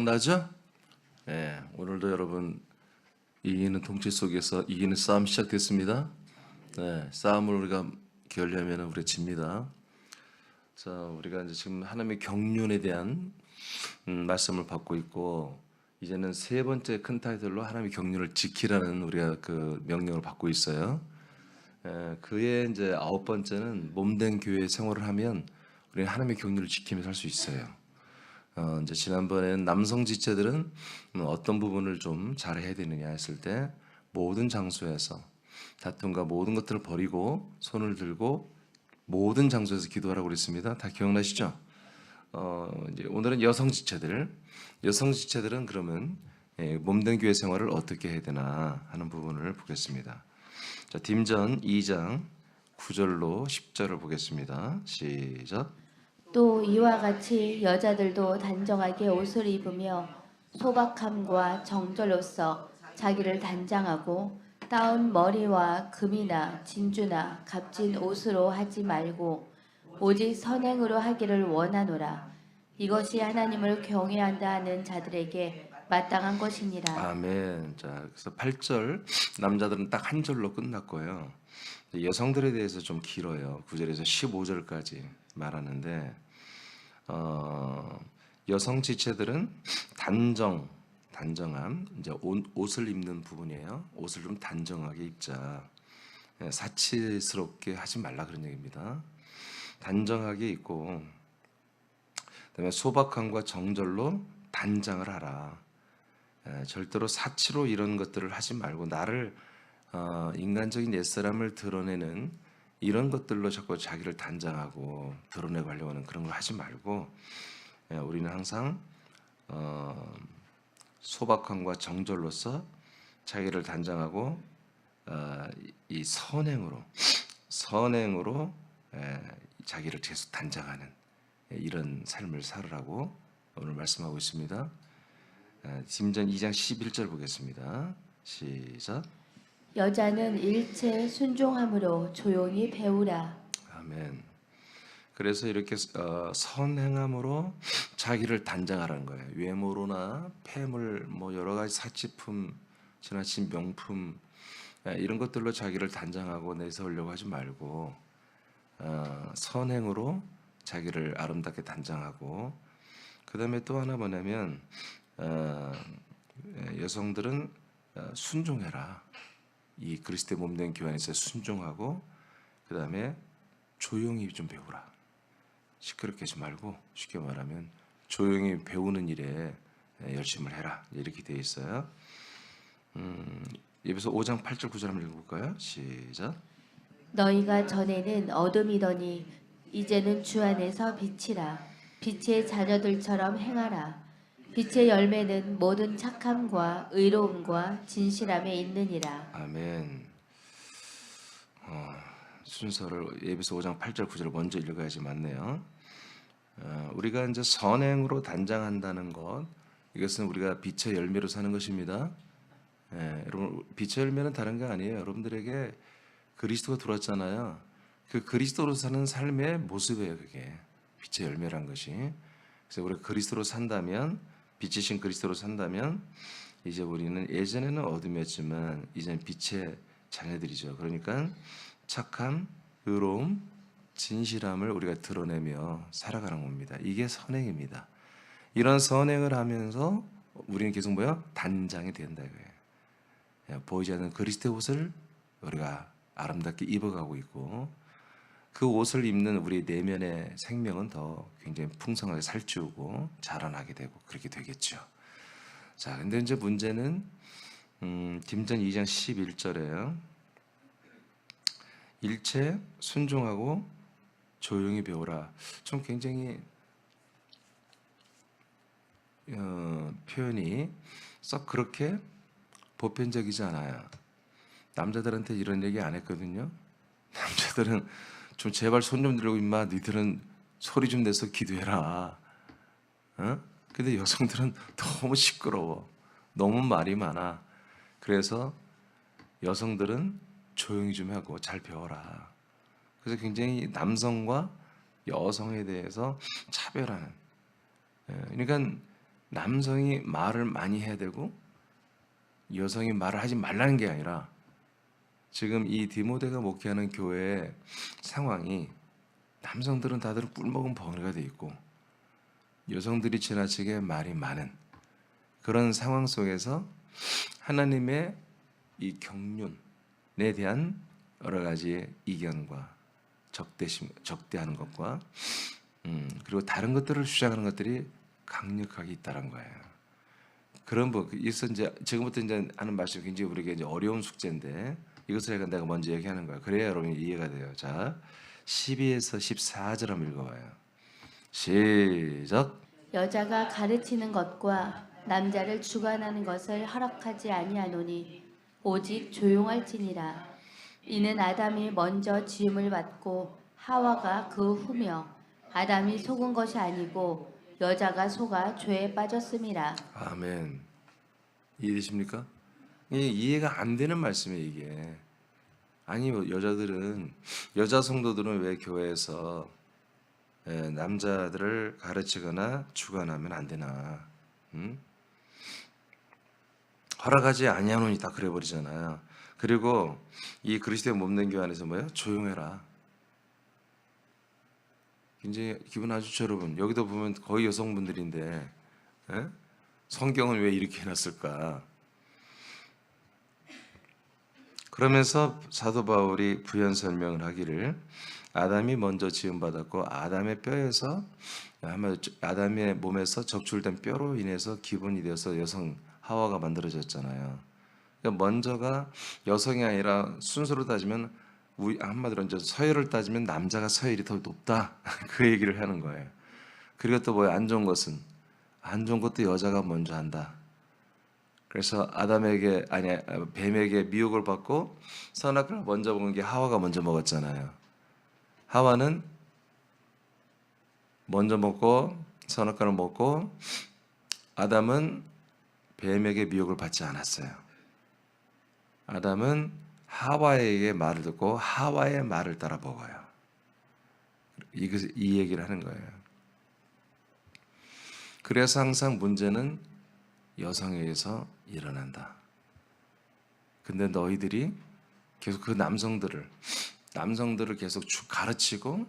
기억나죠? 네, 오늘도 여러분 이기는 통치 속에서 이기는 싸움 시작됐습니다. 네, 싸움을 우리가 겨려면 우리 집니다. 자, 우리가 이제 지금 하나님의 경륜에 대한 말씀을 받고 있고 이제는 세 번째 큰 타이틀로 하나님의 경륜을 지키라는 우리가 그 명령을 받고 있어요. 그의 이제 아홉 번째는 몸된 교회 생활을 하면 우리는 하나님의 경륜을 지키면서 할 수 있어요. 이제 지난번에는 남성 지체들은 어떤 부분을 좀 잘해야 되느냐 했을 때 모든 장소에서 다툼과 모든 것들을 버리고 손을 들고 모든 장소에서 기도하라고 그랬습니다. 다 기억나시죠? 이제 오늘은 여성 지체들은 그러면 몸된 교회 생활을 어떻게 해야 되나 하는 부분을 보겠습니다. 자, 딤전 2장 9절로 10절을 보겠습니다. 시작. 또 이와 같이 여자들도 단정하게 옷을 입으며 소박함과 정절로서 자기를 단장하고 따은 머리와 금이나 진주나 값진 옷으로 하지 말고 오직 선행으로 하기를 원하노라. 이것이 하나님을 경외한다 하는 자들에게 마땅한 것이니라. 아멘. 자, 그래서 8절 남자들은 딱 한 절로 끝났고요. 여성들에 대해서 좀 길어요. 9절에서 15절까지 말하는데 여성 지체들은 단정함, 이제 옷을 입는 부분이에요. 옷을 좀 단정하게 입자. 사치스럽게 하지 말라 그런 얘기입니다. 단정하게 입고, 그다음에 소박함과 정절로 단장을 하라. 절대로 사치로 이런 것들을 하지 말고 나를 인간적인 옛사람을 드러내는 이런 것들로 자꾸 자기를 단장하고 드러내고 하려고 하는 그런 걸 하지 말고 우리는 항상 소박함과 정절로서 자기를 단장하고 이 선행으로 자기를 계속 단장하는 이런 삶을 살으라고 오늘 말씀하고 있습니다. 딤전 2장 11절 보겠습니다. 시작. 여자는 일체 순종함으로 조용히 배우라. 아멘. 그래서 이렇게 선행함으로 자기를 단장하라는 거예요. 외모로나 폐물, 뭐 여러 가지 사치품, 지나친 명품 이런 것들로 자기를 단장하고 내세우려고 하지 말고 선행으로 자기를 아름답게 단장하고 그 다음에 또 하나 뭐냐면 여성들은 순종해라. 이 그리스도의 몸된 교회 안에서 순종하고 그 다음에 조용히 좀 배우라. 시끄럽게 하지 말고 쉽게 말하면 조용히 배우는 일에 열심을 해라. 이렇게 되어 있어요. 에베소 5장 8절 9절 한번 읽어볼까요? 시작. 너희가 전에는 어둠이더니 이제는 주 안에서 빛이라. 빛의 자녀들처럼 행하라. 빛의 열매는 모든 착함과 의로움과 진실함에 있느니라. 아멘. 순서를 에베소 5장 8절 9절을 먼저 읽어야지 맞네요. 우리가 이제 선행으로 단장한다는 것, 이것은 우리가 빛의 열매로 사는 것입니다. 여러분 빛의 열매는 다른 게 아니에요. 여러분들에게 그리스도가 들어왔잖아요. 그 그리스도로 사는 삶의 모습이에요. 그게 빛의 열매란 것이. 그래서 우리가 그리스도로 산다면, 빛이신 그리스도로 산다면 이제 우리는 예전에는 어둠이었지만 이제는 빛의 자녀들이죠. 그러니까 착함, 의로움, 진실함을 우리가 드러내며 살아가는 겁니다. 이게 선행입니다. 이런 선행을 하면서 우리는 계속 뭐야? 단장이 된다 이거예요. 보이지 않는 그리스도의 옷을 우리가 아름답게 입어가고 있고 그 옷을 입는 우리 내면의 생명은 더 굉장히 풍성하게 살찌우고 자라나게 되고 그렇게 되겠죠. 자, 근데 이제 문제는 딤전 2장 11절에요. 일체 순종하고 조용히 배우라. 좀 굉장히 표현이 썩 그렇게 보편적이지 않아요. 남자들한테 이런 얘기 안 했거든요. 남자들은 좀 제발 손 좀 들고 임마 니들은 소리 좀 내서 기도해라. 근데 여성들은 너무 시끄러워. 너무 말이 많아. 그래서 여성들은 조용히 좀 하고 잘 배워라. 그래서 굉장히 남성과 여성에 대해서 차별하는. 그러니까 남성이 말을 많이 해야 되고 여성이 말을 하지 말라는 게 아니라 지금 이 디모데가 목회하는 교회의 상황이 남성들은 다들 꿀먹은 벙어리가 돼 있고 여성들이 지나치게 말이 많은 그런 상황 속에서 하나님의 이 경륜에 대한 여러 가지 이견과 적대하는 것과 그리고 다른 것들을 주장하는 것들이 강력하게 있다는 거예요. 그런 이것은 이제 지금부터 이제 하는 말씀이 굉장히 우리에게 이제 어려운 숙제인데 이것을 내가 먼저 얘기하는 거예요. 그래야 여러분이 이해가 돼요. 자, 12에서 14절 한번 읽어봐요. 시작. 여자가 가르치는 것과 남자를 주관하는 것을 허락하지 아니하노니 오직 조용할지니라. 이는 아담이 먼저 지음을 받고 하와가 그 후며 아담이 속은 것이 아니고 여자가 속아 죄에 빠졌음이라. 아멘. 이해되십니까? 이해가 안 되는 말씀이에요 이게. 아니 여자 성도들은 왜 교회에서 남자들을 가르치거나 주관하면 안 되나? 허락하지 아니하노니 다 그래 버리잖아요. 그리고 이 그리스도의 몸된 교회 안에서 뭐예요? 조용해라. 굉장히 기분 아주 좋죠, 여러분. 여기도 보면 거의 여성분들인데 성경은 왜 이렇게 해놨을까? 그러면서 사도 바울이 부연 설명을 하기를 아담이 먼저 지음받았고 아담의 뼈에서 아담의 몸에서 적출된 뼈로 인해서 기본이 되어서 여성 하와가 만들어졌잖아요. 그러니까 먼저가 여성이 아니라 순서로 따지면 한마디로 이제 서열을 따지면 남자가 서열이 더 높다 그 얘기를 하는 거예요. 그리고 또 뭐야 안 좋은 것은 안 좋은 것도 여자가 먼저 한다. 그래서 뱀에게 미혹을 받고 선악과를 먼저 먹은 게 하와가 먼저 먹었잖아요. 하와는 먼저 먹고 선악과를 먹고 아담은 뱀에게 미혹을 받지 않았어요. 아담은 하와에게 말을 듣고 하와의 말을 따라 먹어요. 이 얘기를 하는 거예요. 그래서 항상 문제는 여성에게서 일어난다. 근데 너희들이 계속 그 남성들을 계속 가르치고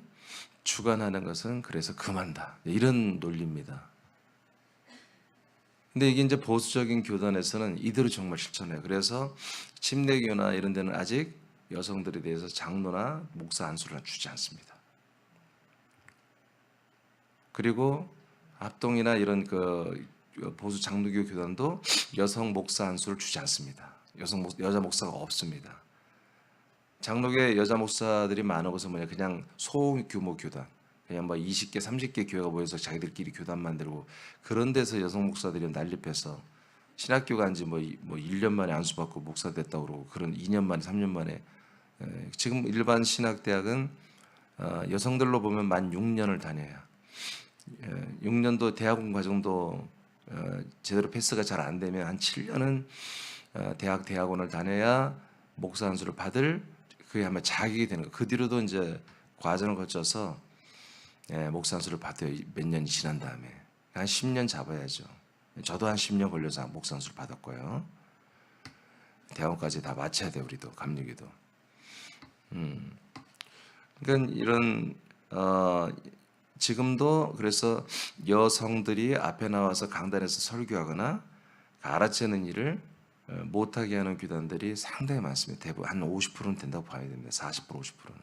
주관하는 것은 그래서 금한다. 이런 논리입니다. 근데 이게 이제 보수적인 교단에서는 이대로 정말 실천해요. 그래서 침례교나 이런 데는 아직 여성들에 대해서 장로나 목사 안수를 주지 않습니다. 그리고 합동이나 이런 그 보수 장로교 교단도 여성 목사 안수를 주지 않습니다. 여자 목사가 없습니다. 장로교에 여자 목사들이 많은 것은 뭐냐? 그냥 소규모 교단. 그냥 뭐 20개, 30개 교회가 모여서 자기들끼리 교단 만들고 그런 데서 여성 목사들이 난립해서 신학교 간지 뭐 1년 만에 안수받고 목사 됐다고 그러고 그런 2년 만에 3년 만에 지금 일반 신학대학은 여성들로 보면 만 6년을 다녀야 6년도 대학원 과정도 제대로 패스가 잘 안 되면 한 7년은 대학원을 다녀야 목사 안수를 받을 그게 아마 자격이 되는 거예요. 그 뒤로도 이제 과정을 거쳐서 목사 안수를 받아요. 몇 년이 지난 다음에 한 10년 잡아야죠. 저도 한 10년 걸려서 목사 안수를 받았고요. 대학원까지 다 마쳐야 돼 우리도 감리교도. 그러니까 이런 지금도 그래서 여성들이 앞에 나와서 강단에서 설교하거나 가르치는 일을 못하게 하는 교단들이 상당히 많습니다. 대부분 한 50%는 된다고 봐야 됩니다. 40%, 50%는.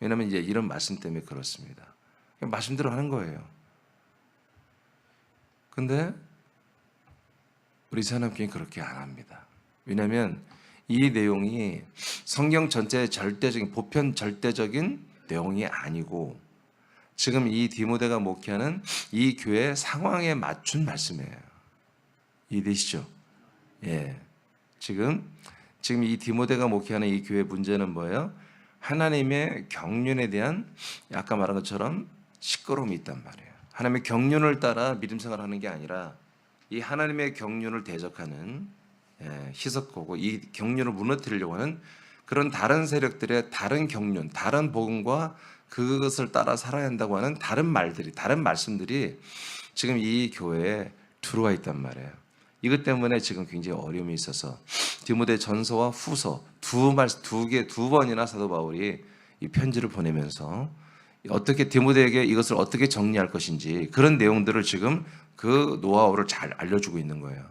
왜냐하면 이제 이런 말씀 때문에 그렇습니다. 그냥 말씀대로 하는 거예요. 근데 우리 산업교회는 그렇게 안 합니다. 왜냐하면 이 내용이 성경 전체의 보편 절대적인 내용이 아니고 지금 이 디모데가 목회하는 이 교회 상황에 맞춘 말씀이에요. 이해되시죠? 예. 지금 이 디모데가 목회하는 이 교회 문제는 뭐예요? 하나님의 경륜에 대한 아까 말한 것처럼 시끄러움이 있단 말이에요. 하나님의 경륜을 따라 믿음 생활하는 게 아니라 이 하나님의 경륜을 대적하는 희석하고 이 경륜을 무너뜨리려고 하는 그런 다른 세력들의 다른 경륜, 다른 복음과 그것을 따라 살아야 한다고 하는 다른 말씀들이 지금 이 교회에 들어와 있단 말이에요. 이것 때문에 지금 굉장히 어려움이 있어서 디모데 전서와 후서 두 번이나 사도 바울이 이 편지를 보내면서 어떻게 디모데에게 이것을 어떻게 정리할 것인지 그런 내용들을 지금 그 노하우를 잘 알려주고 있는 거예요.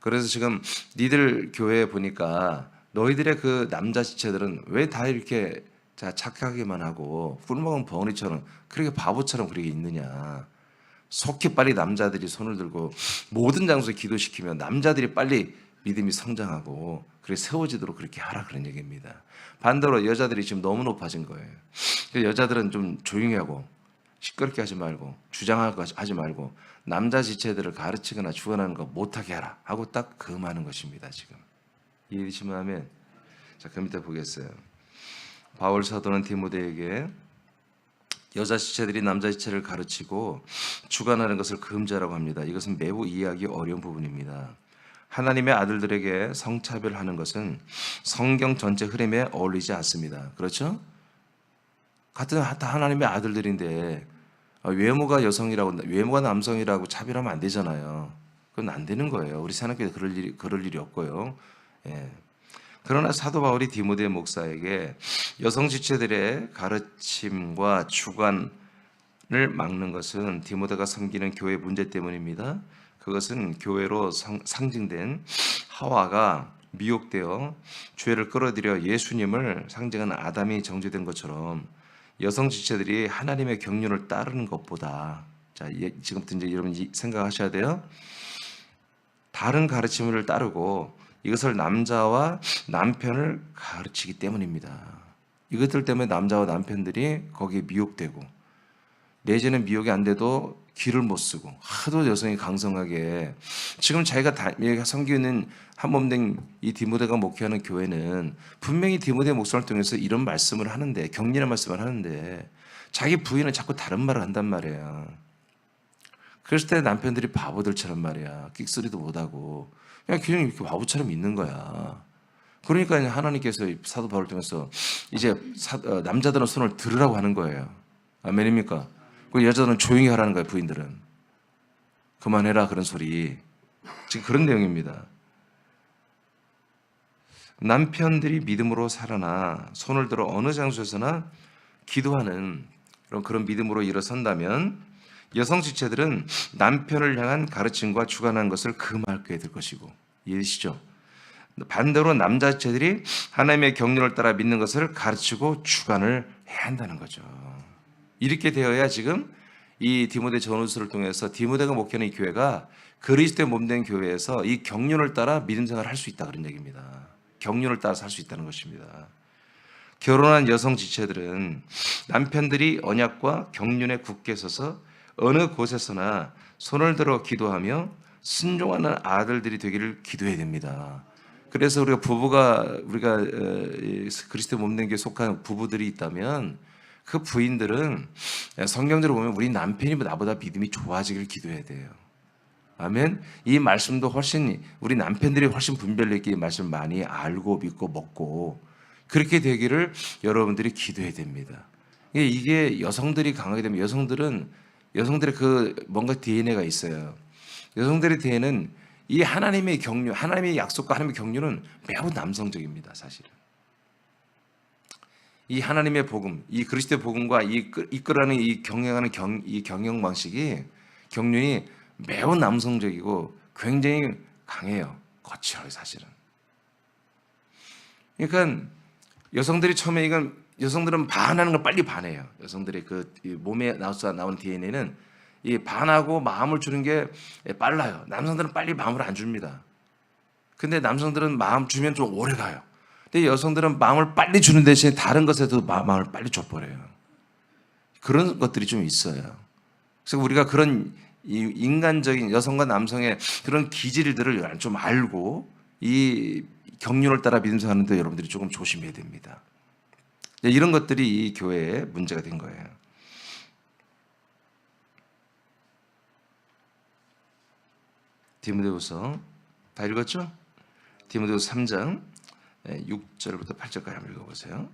그래서 지금 니들 교회에 보니까 너희들의 그 남자 지체들은 왜 다 이렇게 착하게만 하고 꿀먹은 벙어리처럼 그렇게 바보처럼 그렇게 있느냐. 속히 빨리 남자들이 손을 들고 모든 장소에 기도시키면 남자들이 빨리 믿음이 성장하고 그렇게 세워지도록 그렇게 하라 그런 얘기입니다. 반대로 여자들이 지금 너무 높아진 거예요. 여자들은 좀 조용히 하고 시끄럽게 하지 말고 주장하고 하지 말고 남자 지체들을 가르치거나 주관하는 거 못하게 하라 하고 딱 금하는 것입니다. 지금 이해되시면 하면 자, 그 밑에 보겠어요. 바울 사도는 디모데에게 여자 지체들이 남자 지체를 가르치고 주관하는 것을 금지하라고 합니다. 이것은 매우 이해하기 어려운 부분입니다. 하나님의 아들들에게 성차별하는 것은 성경 전체 흐름에 어울리지 않습니다. 그렇죠? 같은 다 하나님의 아들들인데 외모가 남성이라고 차별하면 안 되잖아요. 그건 안 되는 거예요. 우리 산업교회 그럴 일이 없고요. 예. 그러나 사도 바울이 디모데 목사에게 여성 지체들의 가르침과 주관을 막는 것은 디모데가 섬기는 교회 문제 때문입니다. 그것은 교회로 상징된 하와가 미혹되어 죄를 끌어들여 예수님을 상징하는 아담이 정죄된 것처럼 여성 지체들이 하나님의 경륜을 따르는 것보다 자, 지금부터 이제 여러분 생각하셔야 돼요. 다른 가르침을 따르고 이것을 남자와 남편을 가르치기 때문입니다. 이것들 때문에 남자와 남편들이 거기에 미혹되고 내지는 미혹이 안 돼도 귀를 못 쓰고 하도 여성이 강성하게 지금 자기가 섬기고 있는 한몸된 이 디모데가 목회하는 교회는 분명히 디모데 목사를 통해서 이런 말씀을 하는데 격리의 말씀을 하는데 자기 부인은 자꾸 다른 말을 한단 말이에요. 그랬을 때 남편들이 바보들처럼 말이야 끽소리도 못하고 그냥 이렇게 바보처럼 있는 거야. 그러니까 하나님께서 사도 바울을 통해서 이제 남자들은 손을 들으라고 하는 거예요. 아멘입니까? 그 여자들은 조용히 하라는 거예요. 부인들은 그만해라 그런 소리. 지금 그런 내용입니다. 남편들이 믿음으로 살아나 손을 들어 어느 장소에서나 기도하는 그런 믿음으로 일어선다면 여성 지체들은 남편을 향한 가르침과 주관하는 것을 금하게 될 것이고 이해되시죠? 반대로 남자 지체들이 하나님의 경륜을 따라 믿는 것을 가르치고 주관을 해야 한다는 거죠. 이렇게 되어야 지금 이 디모데 전후서를 통해서 디모데가 목회하는 이 교회가 그리스도의 몸된 교회에서 이 경륜을 따라 믿음 생활을 할 수 있다 그런 얘기입니다. 경륜을 따라서 할 수 있다는 것입니다. 결혼한 여성 지체들은 남편들이 언약과 경륜에 굳게 서서 어느 곳에서나 손을 들어 기도하며 순종하는 아들들이 되기를 기도해야 됩니다. 그래서 우리가 그리스도 몸된 교회에 속한 부부들이 있다면 그 부인들은 성경대로 보면 우리 남편이 나보다 믿음이 좋아지길 기도해야 돼요. 아멘. 이 말씀도 우리 남편들이 훨씬 분별력 있게 이 말씀 많이 알고 믿고 먹고 그렇게 되기를 여러분들이 기도해야 됩니다. 이게 여성들이 강하게 되면 여성들의 그 뭔가 DNA가 있어요. 여성들의 DNA는 이 하나님의 경륜, 하나님의 약속과 하나님의 경륜은 매우 남성적입니다, 사실은. 이 하나님의 복음, 이 그리스도의 복음과 이끌어가는 이 경영 방식이 경륜이 매우 남성적이고 굉장히 강해요. 거칠어요, 사실은. 그러니까 여성들이 처음에 여성들은 반하는 걸 빨리 반해요. 여성들의 그 몸에 나오는 DNA는 이 반하고 마음을 주는 게 빨라요. 남성들은 빨리 마음을 안 줍니다. 근데 남성들은 마음 주면 좀 오래 가요. 근데 여성들은 마음을 빨리 주는 대신에 다른 것에도 마음을 빨리 줘버려요. 그런 것들이 좀 있어요. 그래서 우리가 그런 인간적인 여성과 남성의 그런 기질들을 좀 알고 이 경륜을 따라 믿음 생활하는데 여러분들이 조금 조심해야 됩니다. 이런 것들이 이 교회의 문제가 된 거예요. 디모데후서 다 읽었죠? 디모데후서 3장 6절부터 8절까지 한번 읽어보세요.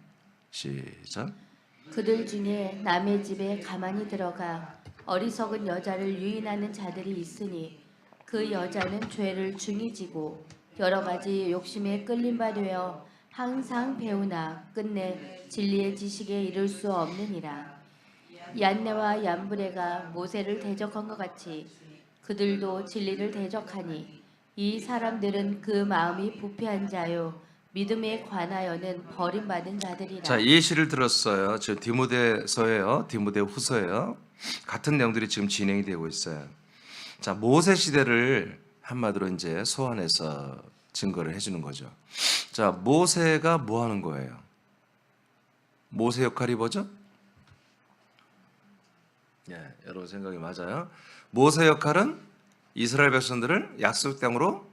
시작. 그들 중에 남의 집에 가만히 들어가 어리석은 여자를 유인하는 자들이 있으니 그 여자는 죄를 중히 지고 여러 가지 욕심에 끌린 바 되어 항상 배우나 끝내 진리의 지식에 이를 수 없느니라. 얀네와 얀브레가 모세를 대적한 것 같이 그들도 진리를 대적하니 이 사람들은 그 마음이 부패한 자요 믿음에 관하여는 버림받은 자들이라. 자, 예시를 들었어요. 저 디모데서예요. 디모데후서예요. 같은 내용들이 지금 진행이 되고 있어요. 자, 모세 시대를 한마디로 이제 소환해서 증거를 해주는 거죠. 자, 모세가 뭐 하는 거예요? 모세 역할이 뭐죠? 예, 여러분 생각이 맞아요. 모세 역할은 이스라엘 백성들을 약속 땅으로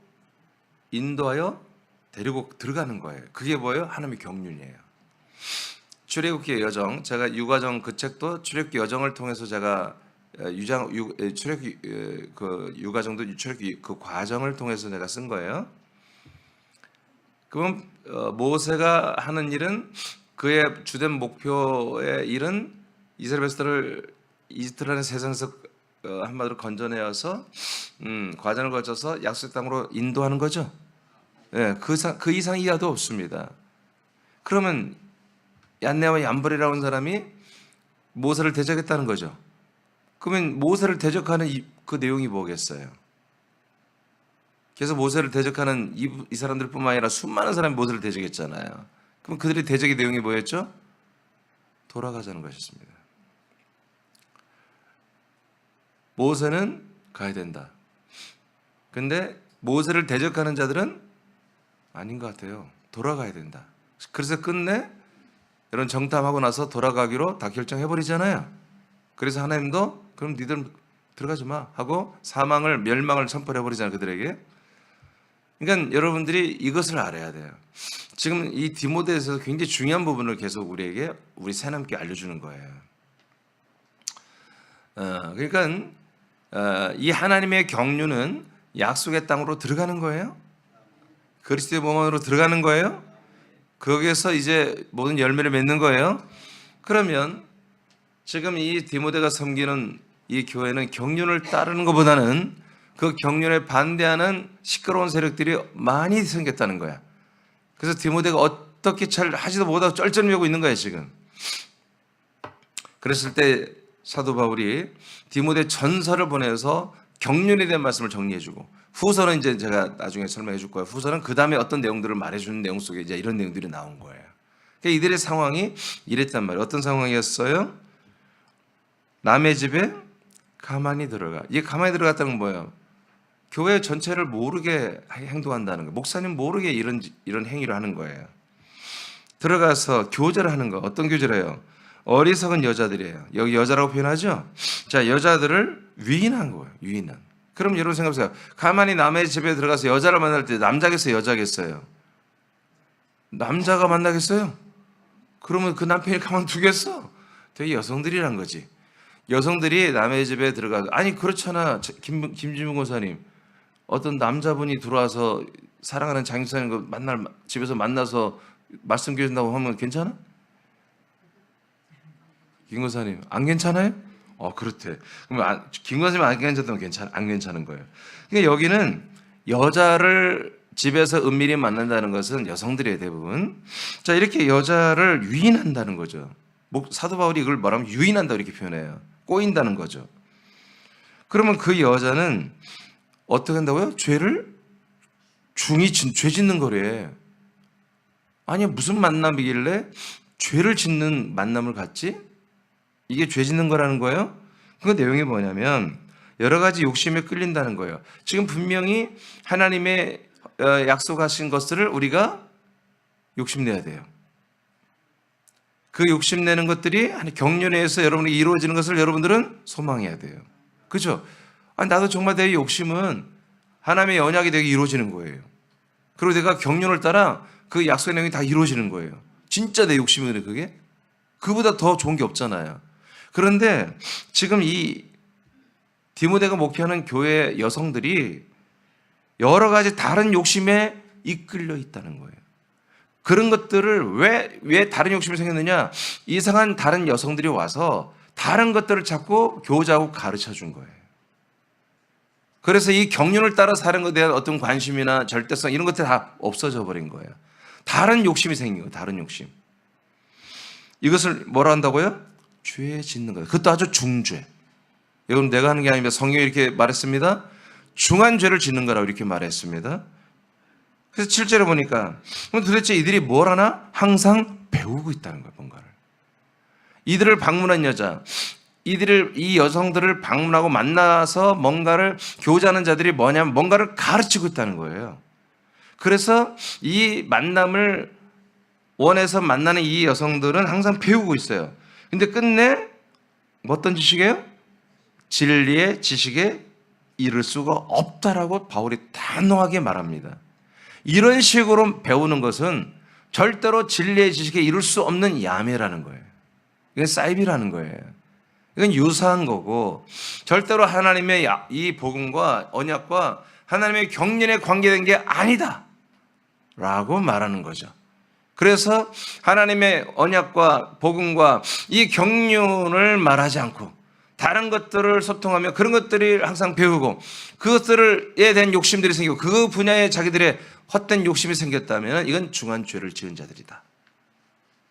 인도하여 데리고 들어가는 거예요. 그게 뭐예요? 하나님의 경륜이에요. 출애굽기의 여정, 제가 유가정 그 책도 출애굽기 여정을 통해서 제가 출애굽기 그 유가정도 출애굽기 그 과정을 통해서 내가 쓴 거예요. 그럼 모세가 하는 일은 그의 주된 목표의 일은 이스라엘 백성들을 이집트 안의 세상에서 한마디로 건져내어서 과정을 거쳐서 약속 땅으로 인도하는 거죠. 예, 그 이상 이하도 없습니다. 그러면 얀네와 얀브레라고 하는 사람이 모세를 대적했다는 거죠. 그러면 모세를 대적하는 그 내용이 뭐겠어요? 그래서 모세를 대적하는 이 사람들뿐만 아니라 수많은 사람이 모세를 대적했잖아요. 그럼 그들의 대적의 내용이 뭐였죠? 돌아가자는 것이었습니다. 모세는 가야 된다. 근데 모세를 대적하는 자들은 아닌 것 같아요. 돌아가야 된다. 그래서 끝내 이런 정탐하고 나서 돌아가기로 다 결정해버리잖아요. 그래서 하나님도 그럼 니들 들어가지 마 하고 멸망을 선포를 해버리잖아요. 그들에게. 그러니까 여러분들이 이것을 알아야 돼요. 지금 이 디모데에서 굉장히 중요한 부분을 계속 우리 새남께 알려주는 거예요. 그러니까 이 하나님의 경륜은 약속의 땅으로 들어가는 거예요. 그리스도의 몸 안으로 들어가는 거예요. 거기에서 이제 모든 열매를 맺는 거예요. 그러면 지금 이 디모데가 섬기는 이 교회는 경륜을 따르는 것보다는 그 경륜에 반대하는 시끄러운 세력들이 많이 생겼다는 거야. 그래서 디모데가 어떻게 잘 하지도 못하고 쩔쩔매고 있는 거예요 지금. 그랬을 때 사도 바울이 디모데 전서를 보내서 경륜에 대한 말씀을 정리해주고, 후서는 이제 제가 나중에 설명해 줄 거예요. 후서는 그 다음에 어떤 내용들을 말해주는 내용 속에 이제 이런 내용들이 나온 거예요. 그러니까 이들의 상황이 이랬단 말이에요. 어떤 상황이었어요? 남의 집에 가만히 들어가. 이게 가만히 들어갔다는 건 뭐예요? 교회 전체를 모르게 행동한다는 거예요. 목사님 모르게 이런 행위를 하는 거예요. 들어가서 교제를 하는 거. 어떤 교제를 해요? 어리석은 여자들이에요. 여기 여자라고 표현하죠? 자, 여자들을 위인한 거예요. 위인한. 그럼 여러분 생각해보세요. 가만히 남의 집에 들어가서 여자를 만날 때 남자겠어요? 여자겠어요? 남자가 만나겠어요? 그러면 그 남편이 가만두겠어? 되게 여성들이란 거지. 여성들이 남의 집에 들어가서, 아니 그렇잖아. 김지문 권사님, 어떤 남자분이 들어와서 사랑하는 장집사님 집에서 만나서 말씀 교준다고 하면 괜찮아? 김 권사님 안 괜찮아요? 그렇대. 그럼 김 권사님 안 괜찮다면 안 괜찮은 거예요. 그러니까 여기는 여자를 집에서 은밀히 만난다는 것은 여성들의 대부분. 자, 이렇게 여자를 유인한다는 거죠. 사도 바울이 이걸 말하면 유인한다 이렇게 표현해요. 꼬인다는 거죠. 그러면 그 여자는 어떻게 한다고요? 죄 짓는 거래. 아니 무슨 만남이길래 죄를 짓는 만남을 갖지? 이게 죄 짓는 거라는 거예요? 그 내용이 뭐냐면 여러 가지 욕심에 끌린다는 거예요. 지금 분명히 하나님의 약속하신 것들을 우리가 욕심내야 돼요. 그 욕심내는 것들이 경륜에 의해서 여러분이 이루어지는 것을 여러분들은 소망해야 돼요. 그죠? 나도 정말 내 욕심은 하나님의 언약이 되게 이루어지는 거예요. 그리고 내가 경륜을 따라 그 약속의 내용이 다 이루어지는 거예요. 진짜 내 욕심이거든요, 그게. 그보다 더 좋은 게 없잖아요. 그런데 지금 이 디모데가 목회하는 교회 여성들이 여러 가지 다른 욕심에 이끌려 있다는 거예요. 그런 것들을 왜 다른 욕심이 생겼느냐? 이상한 다른 여성들이 와서 다른 것들을 자꾸 교자하고 가르쳐 준 거예요. 그래서 이 경륜을 따라 사는 것에 대한 어떤 관심이나 절대성 이런 것들이 다 없어져 버린 거예요. 다른 욕심이 생긴 거예요. 다른 욕심. 이것을 뭐라 한다고요? 죄 짓는 거예요. 그것도 아주 중죄. 여러분 내가 하는 게 아니라 성경이 이렇게 말했습니다. 중한 죄를 짓는 거라고 이렇게 말했습니다. 그래서 7절에 보니까 그럼 도대체 이들이 뭘 하나? 항상 배우고 있다는 거예요. 뭔가를. 이들을 방문한 여자, 이 여성들을 방문하고 만나서 뭔가를 교제하는 자들이 뭐냐면 뭔가를 가르치고 있다는 거예요. 그래서 이 만남을 원해서 만나는 이 여성들은 항상 배우고 있어요. 근데 끝내 어떤 지식이에요? 진리의 지식에 이를 수가 없다라고 바울이 단호하게 말합니다. 이런 식으로 배우는 것은 절대로 진리의 지식에 이룰 수 없는 야매라는 거예요. 이건 사이비라는 거예요. 이건 유사한 거고 절대로 하나님의 이 복음과 언약과 하나님의 경륜에 관계된 게 아니다 라고 말하는 거죠. 그래서 하나님의 언약과 복음과 이 경륜을 말하지 않고 다른 것들을 소통하며 그런 것들을 항상 배우고 그것들에 대한 욕심들이 생기고 그 분야에 자기들의 헛된 욕심이 생겼다면 이건 중한 죄를 지은 자들이다.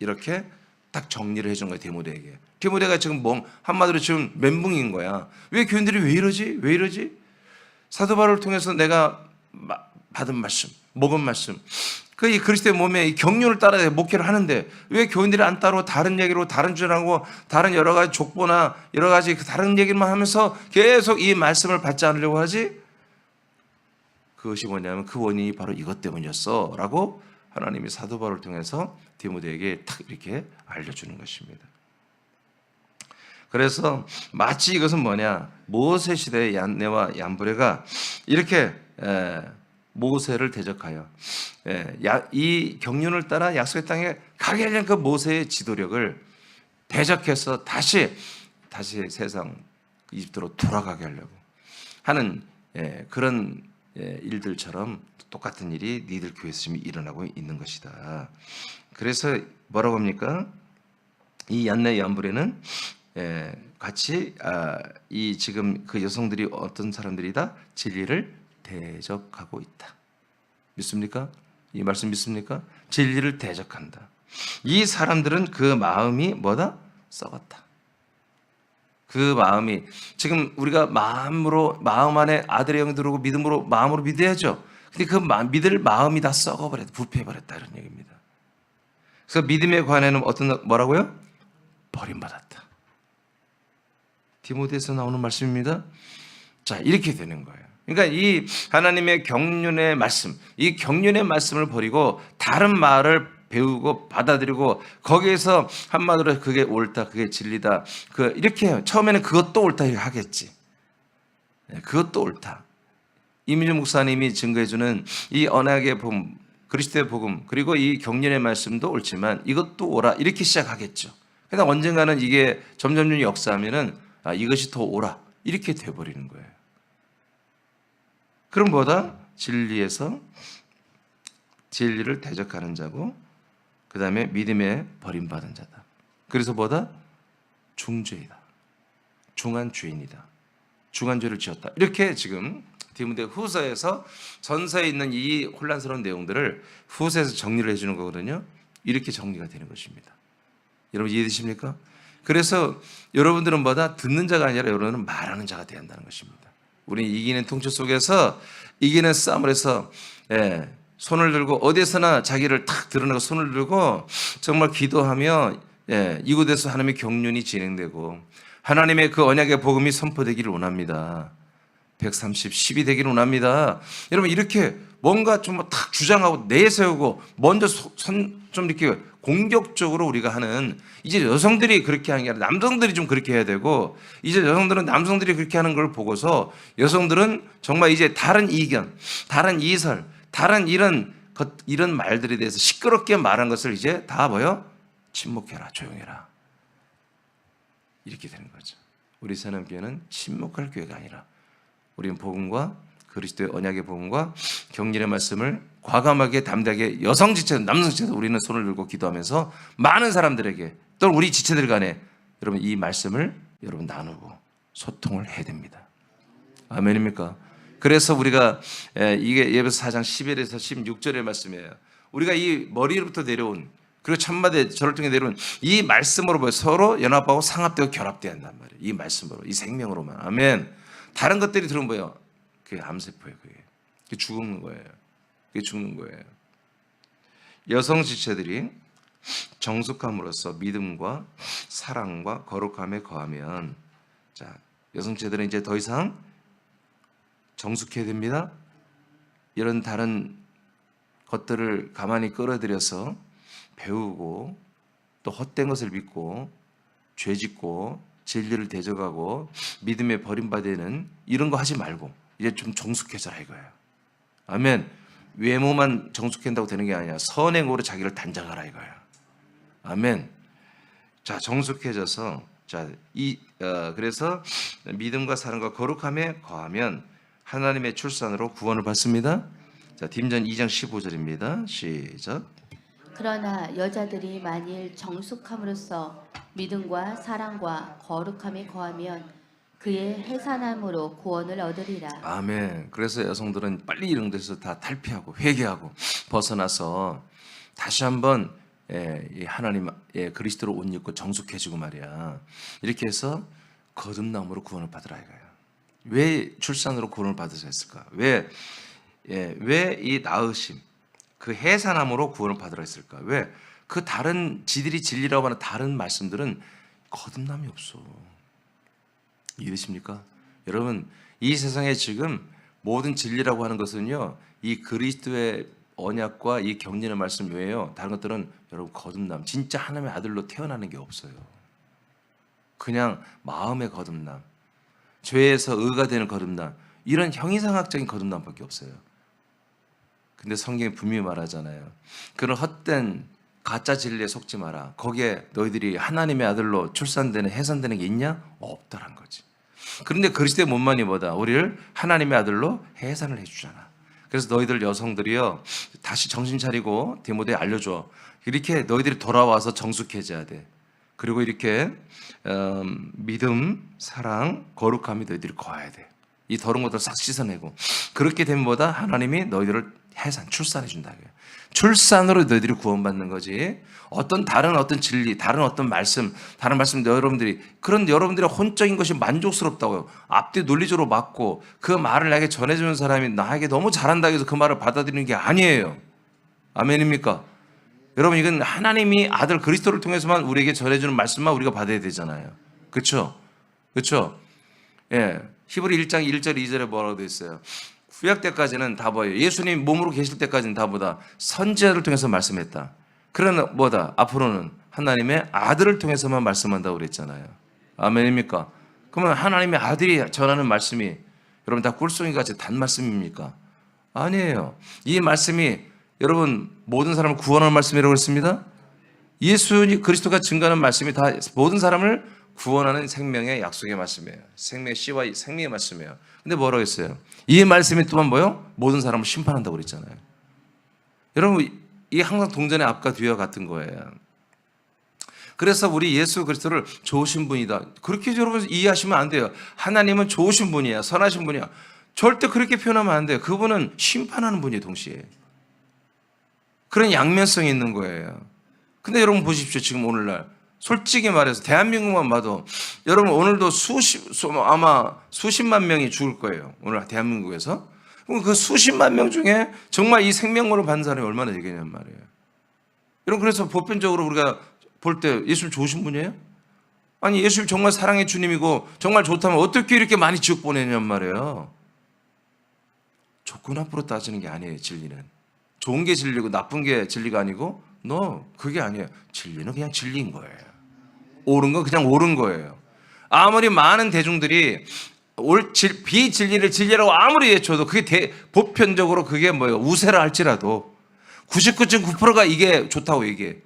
이렇게 딱 정리를 해준 거예요. 디모데에게. 디모데가 지금 한마디로 지금 멘붕인 거야. 왜 교인들이 왜 이러지? 왜 이러지? 사도 바울을 통해서 내가 받은 말씀, 먹은 말씀, 그 그리스도의 몸에 이 경륜을 따라 목회를 하는데 왜 교인들이 안 따로 다른 얘기로 다른 주장하고 다른 여러 가지 족보나 여러 가지 다른 얘기만 하면서 계속 이 말씀을 받지 않으려고 하지? 그것이 뭐냐면 그 원인이 바로 이것 때문이었어 라고 하나님이 사도 바울을 통해서 디모데에게 탁 이렇게 알려주는 것입니다. 그래서 마치 이것은 뭐냐, 모세 시대의 얀네와 얀브레가 이렇게 모세를 대적하여 이 경륜을 따라 약속의 땅에 가게 하려는 그 모세의 지도력을 대적해서 다시 세상 이집트로 돌아가게 하려고 하는 그런 일들처럼 똑같은 일이 니들 교회에서 지금 일어나고 있는 것이다. 그래서 뭐라고 합니까? 이 얀네 얀브레는 같이 이 지금 그 여성들이 어떤 사람들이다? 진리를 대적하고 있다. 믿습니까? 이 말씀 믿습니까? 진리를 대적한다. 이 사람들은 그 마음이 뭐다? 썩었다. 그 마음이 지금 우리가 마음 안에 아들의 영이 들어오고 믿음으로 마음으로 믿어야죠. 근데 그 믿을 마음이 다 썩어버렸다. 부패해버렸다. 이런 얘기입니다. 그래서 믿음에 관해는 뭐라고요? 버림받았다. 디모데에서 나오는 말씀입니다. 자, 이렇게 되는 거예요. 그러니까 이 하나님의 경륜의 말씀, 이 경륜의 말씀을 버리고 다른 말을 배우고 받아들이고 거기에서 한마디로 그게 옳다, 그게 진리다. 이렇게 해요. 처음에는 그것도 옳다 하겠지. 그것도 옳다. 이민주 목사님이 증거해주는 이 언약의 복음, 그리스도의 복음, 그리고 이 경륜의 말씀도 옳지만 이것도 옳아. 이렇게 시작하겠죠. 그러나 언젠가는 이게 점점 역사하면은 이것이 더 옳아. 이렇게 돼버리는 거예요. 그럼 뭐다? 진리에서 진리를 대적하는 자고 그 다음에 믿음에 버림받은 자다. 그래서 뭐다? 중죄이다. 중한 죄인이다. 중한 죄를 지었다. 이렇게 지금 디모데 후서에서 전서에 있는 이 혼란스러운 내용들을 후서에서 정리를 해주는 거거든요. 이렇게 정리가 되는 것입니다. 여러분 이해되십니까? 그래서 여러분들은 뭐다? 듣는 자가 아니라 여러분은 말하는 자가 되어야 한다는 것입니다. 우리 이기는 통치 속에서 이기는 싸움을 해서 손을 들고 어디서나 자기를 탁 드러내고 손을 들고 정말 기도하며 이곳에서 하나님의 경륜이 진행되고 하나님의 그 언약의 복음이 선포되기를 원합니다. 130, 10이 되기를 원합니다. 여러분 이렇게 뭔가 좀 탁 주장하고 내세우고 먼저 좀 이렇게 공격적으로 우리가 하는, 이제 여성들이 그렇게 하는 게 아니라 남성들이 좀 그렇게 해야 되고, 이제 여성들은 남성들이 그렇게 하는 걸 보고서 여성들은 정말 이제 다른 이견, 다른 이설, 다른 이런 말들에 대해서 시끄럽게 말한 것을 이제 다 뭐요? 침묵해라, 조용해라. 이렇게 되는 거죠. 우리 새놈교회는 침묵할 교회가 아니라 우리는 복음과 그리스도의 언약의 복음과 경륜의 말씀을 과감하게 담대하게 여성 지체, 남성 지체도 우리는 손을 들고 기도하면서 많은 사람들에게 또 우리 지체들 간에 여러분 이 말씀을 여러분 나누고 소통을 해야 됩니다. 아멘입니까? 그래서 우리가 이게 예배서 4장 11에서 16절의 말씀이에요. 우리가 이 머리로부터 내려온 그리고 천마대 저를 통해 내려온 이 말씀으로 서로 연합하고 상합되고 결합돼야 한단 말이에요. 이 말씀으로, 이 생명으로만. 아멘. 다른 것들이 들으면 뭐예요? 그게 암세포예요. 그게 죽는 거예요. 그게 죽는 거예요. 여성 지체들이 정숙함으로써 믿음과 사랑과 거룩함에 거하면, 자, 여성 지체들은 이제 더 이상 정숙해야 됩니다. 이런 다른 것들을 가만히 끌어들여서 배우고 또 헛된 것을 믿고 죄짓고 진리를 대적하고 믿음에 버림받는 이런 거 하지 말고 이제 좀 정숙해져라 이거예요. 아멘. 외모만 정숙한다고 되는 게 아니야. 선행으로 자기를 단장하라 이거예요. 아멘. 자, 정숙해져서 그래서 믿음과 사랑과 거룩함에 거하면 하나님의 출산으로 구원을 받습니다. 자, 딤전 2장 15절입니다. 시작. 그러나 여자들이 만일 정숙함으로써 믿음과 사랑과 거룩함에 거하면 그의 해산함으로 구원을 얻으리라. 아멘. 그래서 여성들은 빨리 이런 데서 다 탈피하고 회개하고 벗어나서 다시 한번 하나님 그리스도로 옷 입고 정숙해지고 말이야. 이렇게 해서 거듭남으로 구원을 받으라 이거예요. 왜 출산으로 구원을 받으셔야 했을까? 왜 이 낳으심, 그 해산함으로 구원을 받으라 했을까? 왜? 그 다른 지들이 진리라고 하는 다른 말씀들은 거듭남이 없어. 이해되십니까? 여러분, 이 세상에 지금 모든 진리라고 하는 것은요, 이 그리스도의 언약과 이 경륜의 말씀 외에요, 다른 것들은 여러분 거듭남, 진짜 하나님의 아들로 태어나는 게 없어요. 그냥 마음의 거듭남, 죄에서 의가 되는 거듭남, 이런 형이상학적인 거듭남밖에 없어요. 근데 성경이 분명히 말하잖아요. 그런 헛된 가짜 진리에 속지 마라. 거기에 너희들이 하나님의 아들로 출산되는 해산되는 게 있냐? 없다란 거지. 그런데 그리스도의 몸만이 뭐다? 우리를 하나님의 아들로 해산을 해주잖아. 그래서 너희들 여성들이요, 다시 정신 차리고 디모데에 알려줘. 이렇게 너희들이 돌아와서 정숙해져야 돼. 그리고 이렇게 믿음, 사랑, 거룩함이 너희들이 거해야 돼. 이 더러운 것들을 싹 씻어내고, 그렇게 되면 뭐다? 하나님이 너희들을 해산, 출산해 준다. 출산으로 너희들이 구원받는 거지. 다른 어떤 진리, 다른 어떤 말씀, 다른 말씀 여러분들이 그런 여러분들의 혼적인 것이 만족스럽다고요. 앞뒤 논리적으로 맞고 그 말을 나에게 전해주는 사람이 나에게 너무 잘한다 해서 그 말을 받아들이는 게 아니에요. 아멘입니까? 여러분, 이건 하나님이 아들 그리스도를 통해서만 우리에게 전해주는 말씀만 우리가 받아야 되잖아요. 그렇죠? 그렇죠? 예. 히브리 1장 1절 2절에 뭐라고 되어 있어요? 구약 때까지는 다 뭐예요? 예수님 몸으로 계실 때까지는 다 뭐다? 선지자를 통해서 말씀했다. 그러나 뭐다? 앞으로는 하나님의 아들을 통해서만 말씀한다고 그랬잖아요. 아멘입니까? 그러면 하나님의 아들이 전하는 말씀이 여러분 다 꿀송이 같이 단 말씀입니까? 아니에요. 이 말씀이 여러분 모든 사람을 구원하는 말씀이라고 했습니다. 예수 그리스도가 증거하는 말씀이 다 모든 사람을 구원하는 생명의 약속의 말씀이에요. 생명의 씨와 생명의 말씀이에요. 근데 뭐라고 했어요? 이 말씀이 또한 뭐요? 모든 사람을 심판한다고 그랬잖아요. 여러분, 이게 항상 동전의 앞과 뒤와 같은 거예요. 그래서 우리 예수 그리스도를 좋으신 분이다. 그렇게 여러분 이해하시면 안 돼요. 하나님은 좋으신 분이야. 선하신 분이야. 절대 그렇게 표현하면 안 돼요. 그분은 심판하는 분이에요, 동시에. 그런 양면성이 있는 거예요. 근데 여러분 보십시오. 지금 오늘날. 솔직히 말해서 대한민국만 봐도 여러분 오늘도 아마 수십만 명이 죽을 거예요. 오늘 대한민국에서. 그럼 그 수십만 명 중에 정말 이 생명으로 받는 사람이 얼마나 되겠냔 말이에요. 여러분, 그래서 보편적으로 우리가 볼 때 예수님 좋으신 분이에요? 아니, 예수님 정말 사랑의 주님이고 정말 좋다면 어떻게 이렇게 많이 지옥 보내냔 말이에요. 좋고 나쁘로 따지는 게 아니에요. 진리는 좋은 게 진리고 나쁜 게 진리가 아니고 그게 아니에요. 진리는 그냥 진리인 거예요. 옳은 건 그냥 옳은 거예요. 아무리 많은 대중들이 비진리를 진리라고 아무리 외쳐도 그게 보편적으로 그게 뭐예요? 우세라 할지라도 99.9%가 이게 좋다고 얘기해.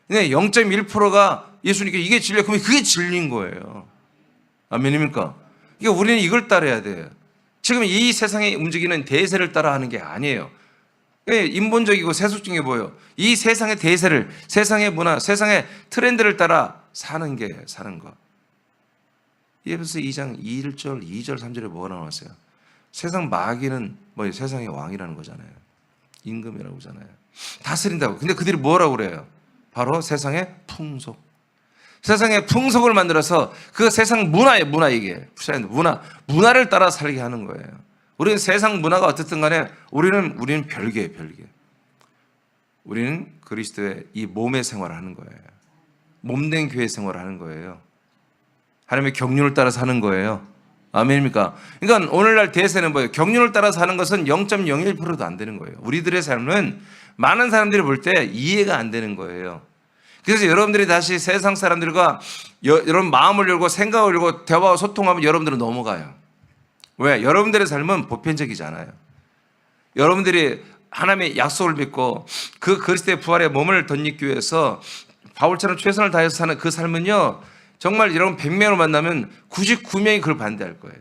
근데 0.1%가 예수님께 이게 진리야. 그러면 그게 진리인 거예요. 아멘입니까? 그러니까 우리는 이걸 따라야 돼요. 지금 이 세상에 움직이는 대세를 따라하는 게 아니에요. 인본적이고 세속적인 게 뭐예요? 이 세상의 대세를, 세상의 문화, 세상의 트렌드를 따라 사는 거. 예배서 2장 1절, 2절, 3절에 뭐가 나왔어요? 세상 마귀는 뭐예요? 세상의 왕이라는 거잖아요. 임금이라고 하잖아요. 다스린다고. 근데 그들이 뭐라고 그래요? 바로 세상의 풍속. 세상의 풍속을 만들어서 그 세상 문화예요. 문화 이게. 문화를 따라 살게 하는 거예요. 우리는 세상 문화가 어떻든 간에 우리는 별개예요. 별개. 우리는 그리스도의 이 몸의 생활을 하는 거예요. 몸된 교회 생활을 하는 거예요. 하나님의 경륜을 따라 사는 거예요. 아멘입니까? 그러니까 오늘날 대세는 뭐예요? 경륜을 따라 사는 것은 0.01%도 안 되는 거예요. 우리들의 삶은 많은 사람들이 볼 때 이해가 안 되는 거예요. 그래서 여러분들이 다시 세상 사람들과 여러분 마음을 열고 생각을 열고 대화와 소통하면 여러분들은 넘어가요. 왜? 여러분들의 삶은 보편적이지 않아요. 여러분들이 하나님의 약속을 믿고 그 그리스도의 부활에 몸을 덧입기 위해서 바울처럼 최선을 다해서 사는 그 삶은요, 정말 여러분 100명을 만나면 99명이 그걸 반대할 거예요.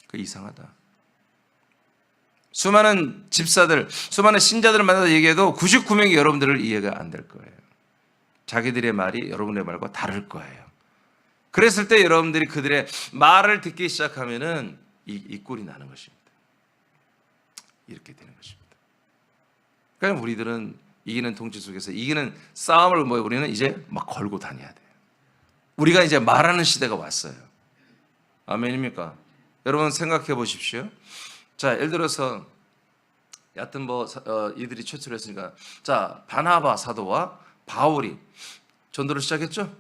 그 이상하다. 수많은 집사들, 수많은 신자들을 만나서 얘기해도 99명이 여러분들을 이해가 안 될 거예요. 자기들의 말이 여러분의 말과 다를 거예요. 그랬을 때 여러분들이 그들의 말을 듣기 시작하면은 이 꼴이 나는 것입니다. 이렇게 되는 것입니다. 그러니까 우리들은 이기는 통치 속에서 이기는 싸움을 우리는 이제 막 걸고 다녀야 돼요. 우리가 이제 말하는 시대가 왔어요. 아멘입니까? 여러분 생각해 보십시오. 자, 예를 들어서 여하튼 이들이 최초를 했으니까 자, 바나바 사도와 바울이 전도를 시작했죠.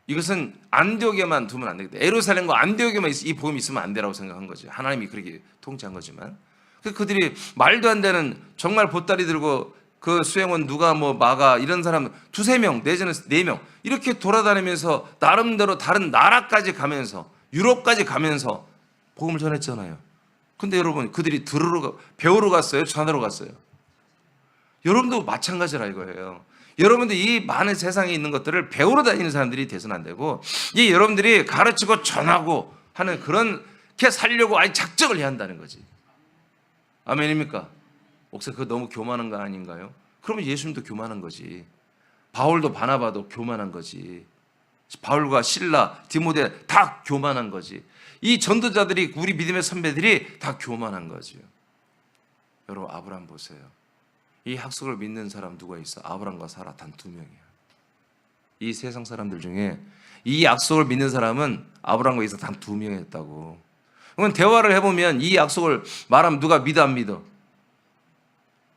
이것은 안디옥에만 두면 안 되겠다. 예루살렘과 안디옥에만 이 복음이 있으면 안 되라고 생각한 거지. 하나님이 그렇게 통치한 거지만 그들이 말도 안 되는 정말 보따리 들고 그 수행원 누가 마가 이런 사람 2-3명 내지는 4명 이렇게 돌아다니면서 나름대로 다른 나라까지 가면서 유럽까지 가면서 복음을 전했잖아요. 근데 여러분 그들이 배우러 갔어요? 전하러 갔어요? 여러분도 마찬가지라 이거예요. 여러분들 이 많은 세상에 있는 것들을 배우러 다니는 사람들이 돼서는 안 되고 이 여러분들이 가르치고 전하고 하는 그렇게 살려고 아예 작정을 해야 한다는 거지. 아멘입니까? 목사님 그거 너무 교만한 거 아닌가요? 그러면 예수님도 교만한 거지. 바울도 바나바도 교만한 거지. 바울과 실라, 디모데 다 교만한 거지. 이 전도자들이 우리 믿음의 선배들이 다 교만한 거지요. 여러분 아브라함 보세요. 이 약속을 믿는 사람 누가 있어? 아브라함과 사라 단 2명이야. 이 세상 사람들 중에 이 약속을 믿는 사람은 아브라함과 이삭 단 2명이었다고. 그럼 대화를 해보면 이 약속을 말하면 누가 믿어 안 믿어?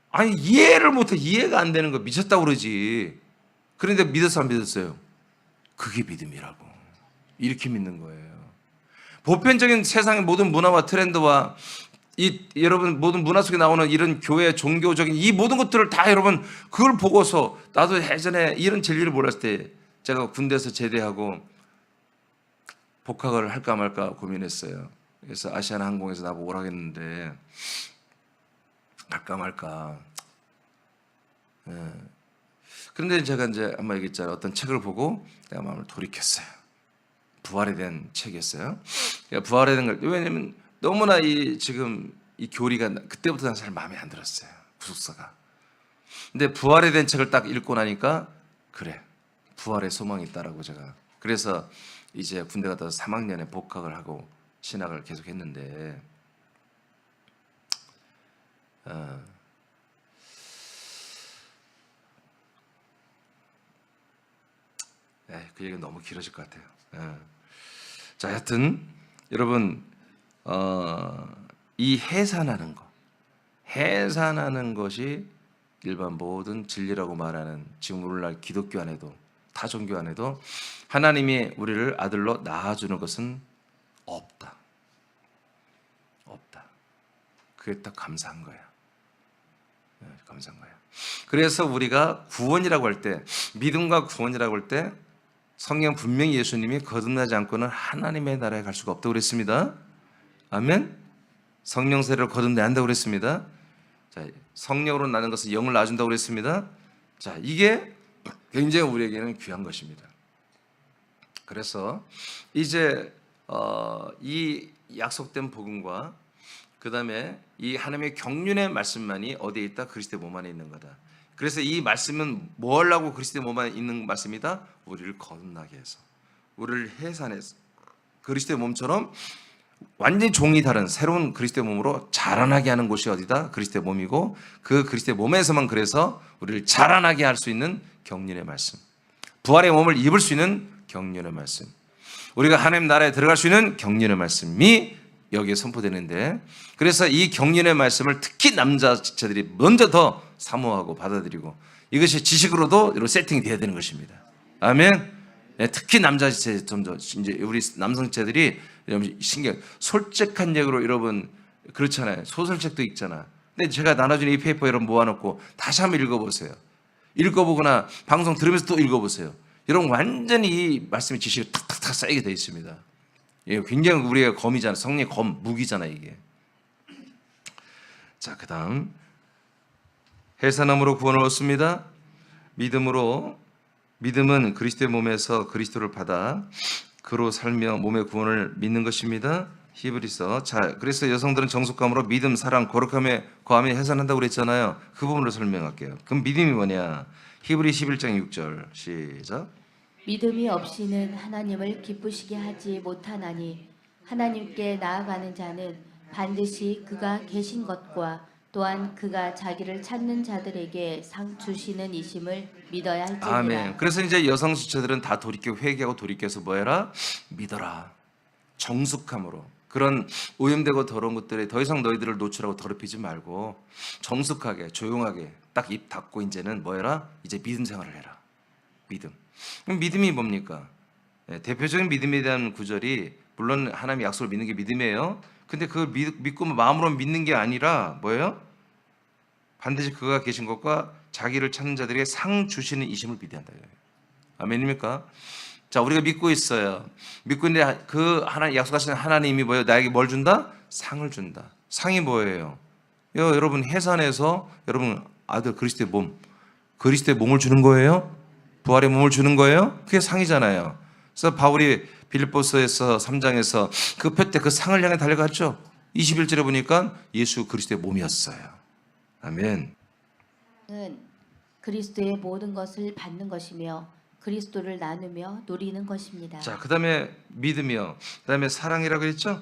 아니 이해를 못해. 이해가 안 되는 거 미쳤다고 그러지. 그런데 믿었어 안 믿었어요? 그게 믿음이라고. 이렇게 믿는 거예요. 보편적인 세상의 모든 문화와 트렌드와 여러분 모든 문화 속에 나오는 이런 교회 종교적인 이 모든 것들을 다 여러분 그걸 보고서 나도 예전에 이런 진리를 몰랐을 때 제가 군대에서 제대하고 복학을 할까 말까 고민했어요. 그래서 아시아나항공에서 나보고 오라고 했는데 갈까 말까. 그런데 제가 이제 한번 얘기했잖아요. 어떤 책을 보고 내가 마음을 돌이켰어요. 부활에 대한 책이었어요. 부활에 대한 걸 왜냐면 너무나 지금 이 교리가 그때부터 난 잘 마음에 안 들었어요. 구속사가. 근데 부활에 대한 책을 딱 읽고 나니까 그래 부활의 소망이 있다라고 제가 그래서 이제 군대 갔다 와서 3학년에 복학을 하고 신학을 계속했는데 그 얘기는 너무 길어질 것 같아요. 자, 하여튼 여러분 이 해산하는 것이 일반 모든 진리라고 말하는 지금 오늘날 기독교 안에도 타 종교 안에도 하나님이 우리를 아들로 낳아주는 것은 없다. 그게 딱 감사한 거야. 감사한 거야. 그래서 우리가 구원이라고 할 때, 믿음과 구원이라고 할 때 성경 분명히 예수님이 거듭나지 않고는 하나님의 나라에 갈 수가 없다고 그랬습니다. 아멘. 성령 세례로 거듭내야 한다고 그랬습니다. 자, 성령으로 나는 것은 영을 낳아준다고 그랬습니다. 자, 이게 굉장히 우리에게는 귀한 것입니다. 그래서 이제 이 약속된 복음과 그 다음에 이 하나님의 경륜의 말씀만이 어디에 있다? 그리스도의 몸 안에 있는 거다. 그래서 이 말씀은 뭐 하려고 그리스도의 몸 안에 있는 말씀이다? 우리를 거듭나게 해서 우리를 해산해서 그리스도의 몸처럼 완전히 종이 다른 새로운 그리스도의 몸으로 자라나게 하는 곳이 어디다? 그리스도의 몸이고, 그 그리스도의 몸에서만 그래서 우리를 자라나게 할 수 있는 경륜의 말씀, 부활의 몸을 입을 수 있는 경륜의 말씀, 우리가 하나님 나라에 들어갈 수 있는 경륜의 말씀이 여기에 선포되는데, 그래서 이 경륜의 말씀을 특히 남자 지체들이 먼저 더 사모하고 받아들이고, 이것이 지식으로도 이런 세팅이 돼야 되는 것입니다. 아멘. 네, 특히 남자 지체 좀 더 이제 우리 남성 지체들이 신경, 솔직한 얘기로 여러분 그렇잖아요. 소설책도 읽잖아. 근데 제가 나눠준 이 페이퍼 여러분 모아놓고 다시 한번 읽어보세요. 읽어보거나 방송 들으면서 또 읽어보세요. 여러분 완전히 이 말씀의 지식이 탁탁탁 쌓이게 되어 있습니다. 예, 굉장히 우리의 검이잖아. 성령의 검, 무기잖아 이게. 자, 그다음 해산함으로 구원을 얻습니다. 믿음은 그리스도의 몸에서 그리스도를 받아 그로 살며 몸의 구원을 믿는 것입니다. 히브리서. 자, 그래서 여성들은 정숙함으로 믿음, 사랑, 거룩함에 거함에 해산한다고 그랬잖아요. 그 부분으로 설명할게요. 그럼 믿음이 뭐냐? 히브리 11장 6절 시작. 믿음이 없이는 하나님을 기쁘시게 하지 못하나니 하나님께 나아가는 자는 반드시 그가 계신 것과 또한 그가 자기를 찾는 자들에게 상 주시는 이심을 믿어야 할지니라. 아멘. 그래서 이제 여성 지체들은 다 돌이켜 회개하고 돌이켜서 뭐해라? 믿어라. 정숙함으로. 그런 오염되고 더러운 것들에 더 이상 너희들을 노출하고 더럽히지 말고 정숙하게 조용하게 딱 입 닫고 이제는 뭐해라? 이제 믿음 생활을 해라. 믿음. 그럼 믿음이 뭡니까? 대표적인 믿음에 대한 구절이, 물론 하나님의 약속을 믿는 게 믿음이에요. 근데 그걸 믿고 마음으로 믿는 게 아니라 뭐예요? 반드시 그가 계신 것과 자기를 찾는 자들에게 상 주시는 이심을 믿어야 한다. 아멘입니까? 자, 우리가 믿고 있어요. 믿고 있는데 그 하나님, 약속하신 하나님이 뭐예요? 나에게 뭘 준다? 상을 준다. 상이 뭐예요? 여러분 해산해서 여러분 아들 그리스도의 몸, 그리스도의 몸을 주는 거예요? 부활의 몸을 주는 거예요? 그게 상이잖아요. 그래서 바울이 빌립보서에서 3장에서 그 표 때 그 상을 향해 달려갔죠. 21절에 보니까 예수 그리스도의 몸이었어요. 아멘. 은 그리스도의 모든 것을 받는 것이며 그리스도를 나누며 누리는 것입니다. 자, 그 다음에 믿음이요. 그 다음에 사랑이라고 했죠?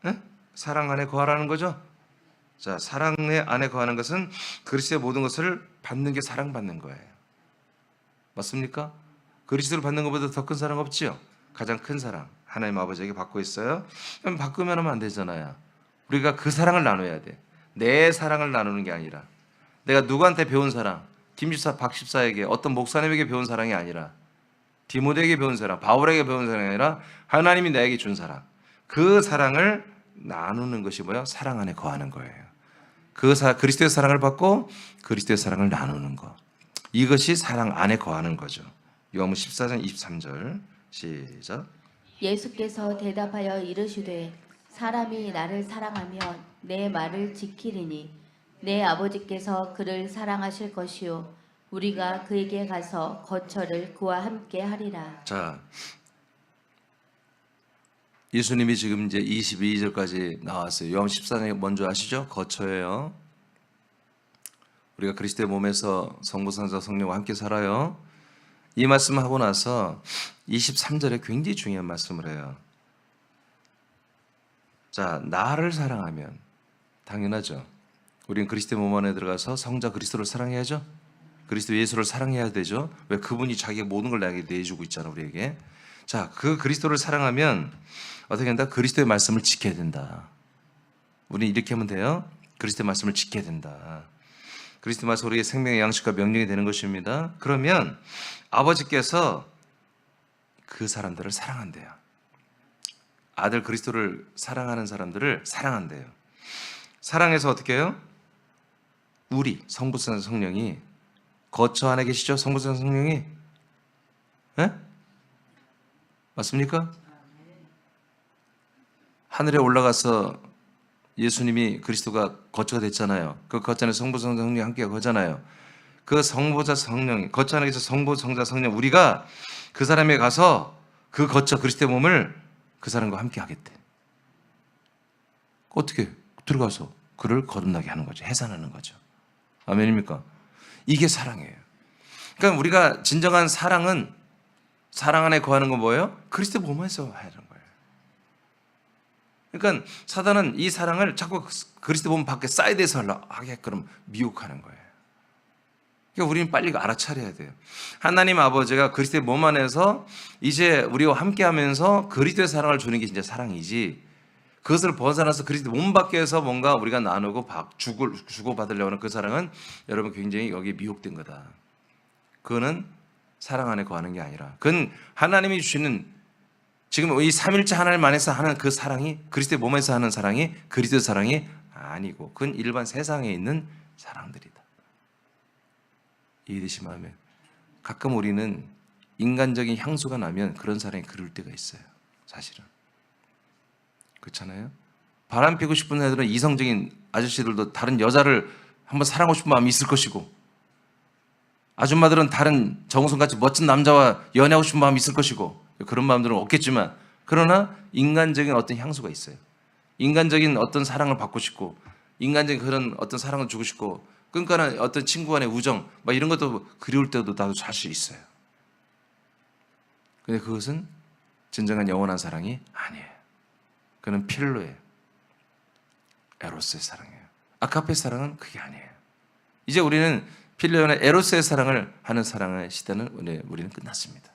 네? 사랑 안에 거하라는 거죠? 자, 사랑 안에 거하는 것은 그리스도의 모든 것을 받는 게 사랑받는 거예요. 맞습니까? 그리스도를 받는 것보다 더 큰 사랑 없지요? 가장 큰 사랑 하나님 아버지에게 받고 있어요. 그럼 바꾸면 하면 안 되잖아요. 우리가 그 사랑을 나눠야 돼. 내 사랑을 나누는 게 아니라, 내가 누구한테 배운 사랑, 김집사 박집사에게 어떤 목사님에게 배운 사랑이 아니라, 디모데에게 배운 사랑, 바울에게 배운 사랑이 아니라 하나님이 나에게 준 사랑, 그 사랑을 나누는 것이 뭐야? 사랑 안에 거하는 거예요. 그리스도의 사랑을 받고 그리스도의 사랑을 나누는 거, 이것이 사랑 안에 거하는 거죠. 요한복음 14장 23절 시작. 예수께서 대답하여 이르시되 사람이 나를 사랑하면 내 말을 지키리니 내 아버지께서 그를 사랑하실 것이요 우리가 그에게 가서 거처를 그와 함께 하리라. 자, 예수님이 지금 이제 22절까지 나왔어요. 요한 14장 먼저 아시죠? 거처예요. 우리가 그리스도의 몸에서 성부, 성자, 성령과 함께 살아요. 이 말씀을 하고 나서 23절에 굉장히 중요한 말씀을 해요. 자, 나를 사랑하면 당연하죠. 우리는 그리스도의 몸 안에 들어가서 성자 그리스도를 사랑해야죠. 그리스도 예수를 사랑해야 되죠. 왜? 그분이 자기의 모든 걸 나에게 내주고 있잖아, 우리에게. 자, 그 그리스도를 사랑하면 어떻게 한다? 그리스도의 말씀을 지켜야 된다. 우리는 이렇게 하면 돼요. 그리스도의 말씀을 지켜야 된다. 그리스도 말씀 우리의 생명의 양식과 명령이 되는 것입니다. 그러면 아버지께서 그 사람들을 사랑한대요. 아들 그리스도를 사랑하는 사람들을 사랑한대요. 사랑해서 어떻게 해요? 우리 성부, 성령이 거처 안에 계시죠? 성부, 성령이. 네? 맞습니까? 하늘에 올라가서 예수님이 그리스도가 거처가 됐잖아요. 그 거처 안에 성부, 성령이 함께 거잖아요. 그 성부자 성령, 거처 안에 계서 성부, 성자, 성령, 우리가 그 사람에 가서 그 거처 그리스도의 몸을 그 사람과 함께 하겠대. 어떻게? 들어가서 그를 거듭나게 하는 거죠. 해산하는 거죠. 아멘입니까? 이게 사랑이에요. 그러니까 우리가 진정한 사랑은, 사랑 안에 거하는 건 뭐예요? 그리스도 몸에서 하는 거예요. 그러니까 사단은 이 사랑을 자꾸 그리스도 몸 밖에 사이드에서 하게끔 미혹하는 거예요. 그러니까 우리는 빨리 알아차려야 돼요. 하나님 아버지가 그리스도의 몸 안에서 이제 우리와 함께하면서 그리스도의 사랑을 주는 게 진짜 사랑이지, 그것을 벗어나서 그리스도 몸 밖에서 뭔가 우리가 나누고 주고받으려고 하는 그 사랑은 여러분 굉장히 여기에 미혹된 거다. 그거는 사랑 안에 거하는 게 아니라, 그건 하나님이 주시는, 지금 이 삼일째 하나님 안에서 하는 그 사랑이, 그리스도의 몸에서 하는 사랑이 그리스도의 사랑이 아니고, 그건 일반 세상에 있는 사랑들이다. 이해되시면 하면, 가끔 우리는 인간적인 향수가 나면 그런 사랑이 그럴 때가 있어요. 사실은 그렇잖아요. 바람 피고 싶은 애들은, 이성적인 아저씨들도 다른 여자를 한번 사랑하고 싶은 마음이 있을 것이고, 아줌마들은 다른 정우성같이 멋진 남자와 연애하고 싶은 마음이 있을 것이고, 그런 마음들은 없겠지만, 그러나 인간적인 어떤 향수가 있어요. 인간적인 어떤 사랑을 받고 싶고, 인간적인 그런 어떤 사랑을 주고 싶고, 끈끈한 어떤 친구 간의 우정, 막 이런 것도 그리울 때도 나도 사실 있어요. 근데 그것은 진정한 영원한 사랑이 아니에요. 그는 필로예요. 에로스의 사랑이에요. 아카페의 사랑은 그게 아니에요. 이제 우리는 필로의 에로스의 사랑을 하는 사랑의 시대는 우리는 끝났습니다.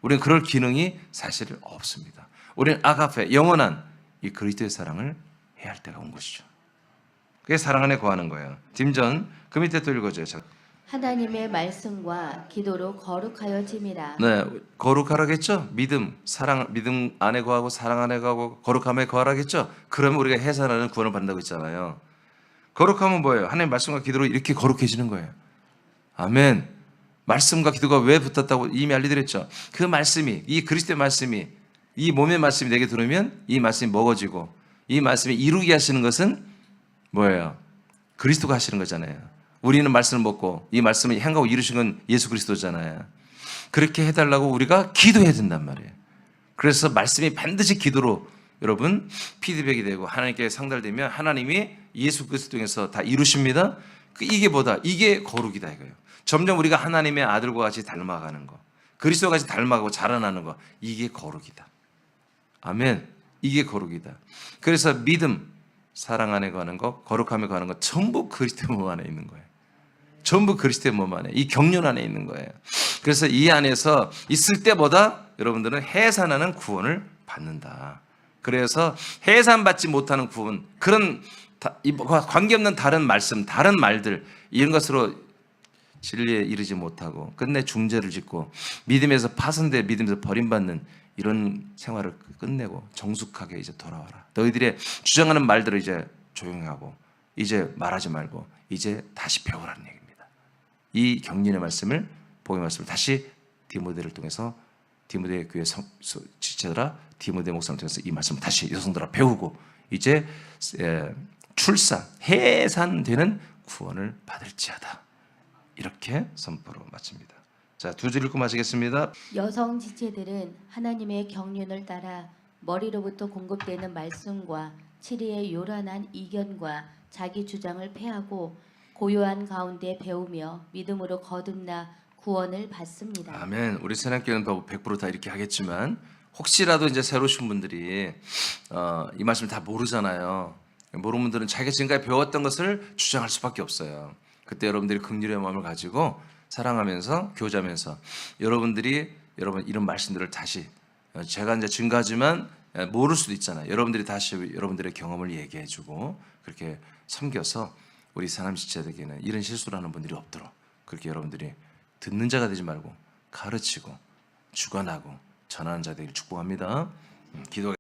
우리는 그럴 기능이 사실 없습니다. 우리는 아가페, 영원한 이 그리스도의 사랑을 해야 할 때가 온 것이죠. 그게 사랑 안에 거하는 거예요. dim전 그 밑에 또 읽어줘요. 하나님의 말씀과 기도로 거룩하여짐이라. 네, 거룩하라겠죠. 믿음, 사랑, 믿음 안에 거하고 사랑 안에 거하고 거룩함에 거하라겠죠. 그러면 우리가 해산하는 구원을 받는다고 했잖아요. 거룩함은 뭐예요? 하나님의 말씀과 기도로 이렇게 거룩해지는 거예요. 아멘. 말씀과 기도가 왜 붙었다고 이미 알려드렸죠. 그 말씀이, 이 그리스도의 말씀이, 이 몸의 말씀이 내게 들어오면 이 말씀이 먹어지고, 이 말씀이 이루게 하시는 것은 뭐예요? 그리스도가 하시는 거잖아요. 우리는 말씀을 먹고 이 말씀을 행하고 이루신 건 예수 그리스도잖아요. 그렇게 해달라고 우리가 기도해야 된단 말이에요. 그래서 말씀이 반드시 기도로 여러분 피드백이 되고 하나님께 상달되면 하나님이 예수 그리스도 통해서 다 이루십니다. 이게 뭐다? 이게 거룩이다 이거예요. 점점 우리가 하나님의 아들과 같이 닮아가는 거, 그리스도와 같이 닮아가고 자라나는 거, 이게 거룩이다. 아멘. 이게 거룩이다. 그래서 믿음, 사랑 안에 거하는 거, 거룩함에 거하는 거 전부 그리스도의 몸 안에 있는 거예요. 전부 그리스도의 몸 안에, 이 경륜 안에 있는 거예요. 그래서 이 안에서 있을 때보다 여러분들은 해산하는 구원을 받는다. 그래서 해산받지 못하는 구원, 그런 관계없는 다른 말씀, 다른 말들, 이런 것으로 진리에 이르지 못하고 끝내 중죄를 짓고 믿음에서 파손돼 믿음에서 버림받는 이런 생활을 끝내고 정숙하게 이제 돌아와라. 너희들의 주장하는 말들을 이제 조용히 하고 이제 말하지 말고 이제 다시 배우라는 얘기입니다. 이 경륜의 말씀을, 복음의 말씀을 다시 디모데를 통해서, 디모데 교회 지체들아, 디모데 목사를 통해서 이 말씀을 다시 여성들아 배우고 이제 출산, 해산되는 구원을 받을지어다. 이렇게 선포로 마칩니다. 자, 두 줄 읽고 마치겠습니다. 여성 지체들은 하나님의 경륜을 따라 머리로부터 공급되는 말씀과 치리의 요란한 이견과 자기 주장을 패하고 고요한 가운데 배우며 믿음으로 거듭나 구원을 받습니다. 아멘. 우리 새남교회는 100% 이렇게 하겠지만 혹시라도 이제 새로 오신 분들이 이 말씀을 다 모르잖아요. 모르는 분들은 자기가 지금까지 배웠던 것을 주장할 수밖에 없어요. 그때 여러분들이 긍휼의 마음을 가지고 사랑하면서 교제하면서 여러분 이런 말씀들을 다시, 제가 이제 증가하지만 모를 수도 있잖아요. 여러분들이 다시 여러분들의 경험을 얘기해주고 그렇게 섬겨서 우리 사람 지체들에게는 이런 실수를 하는 분들이 없도록 그렇게 여러분들이 듣는 자가 되지 말고 가르치고 주관하고 전하는 자 되기를 축복합니다. 기도.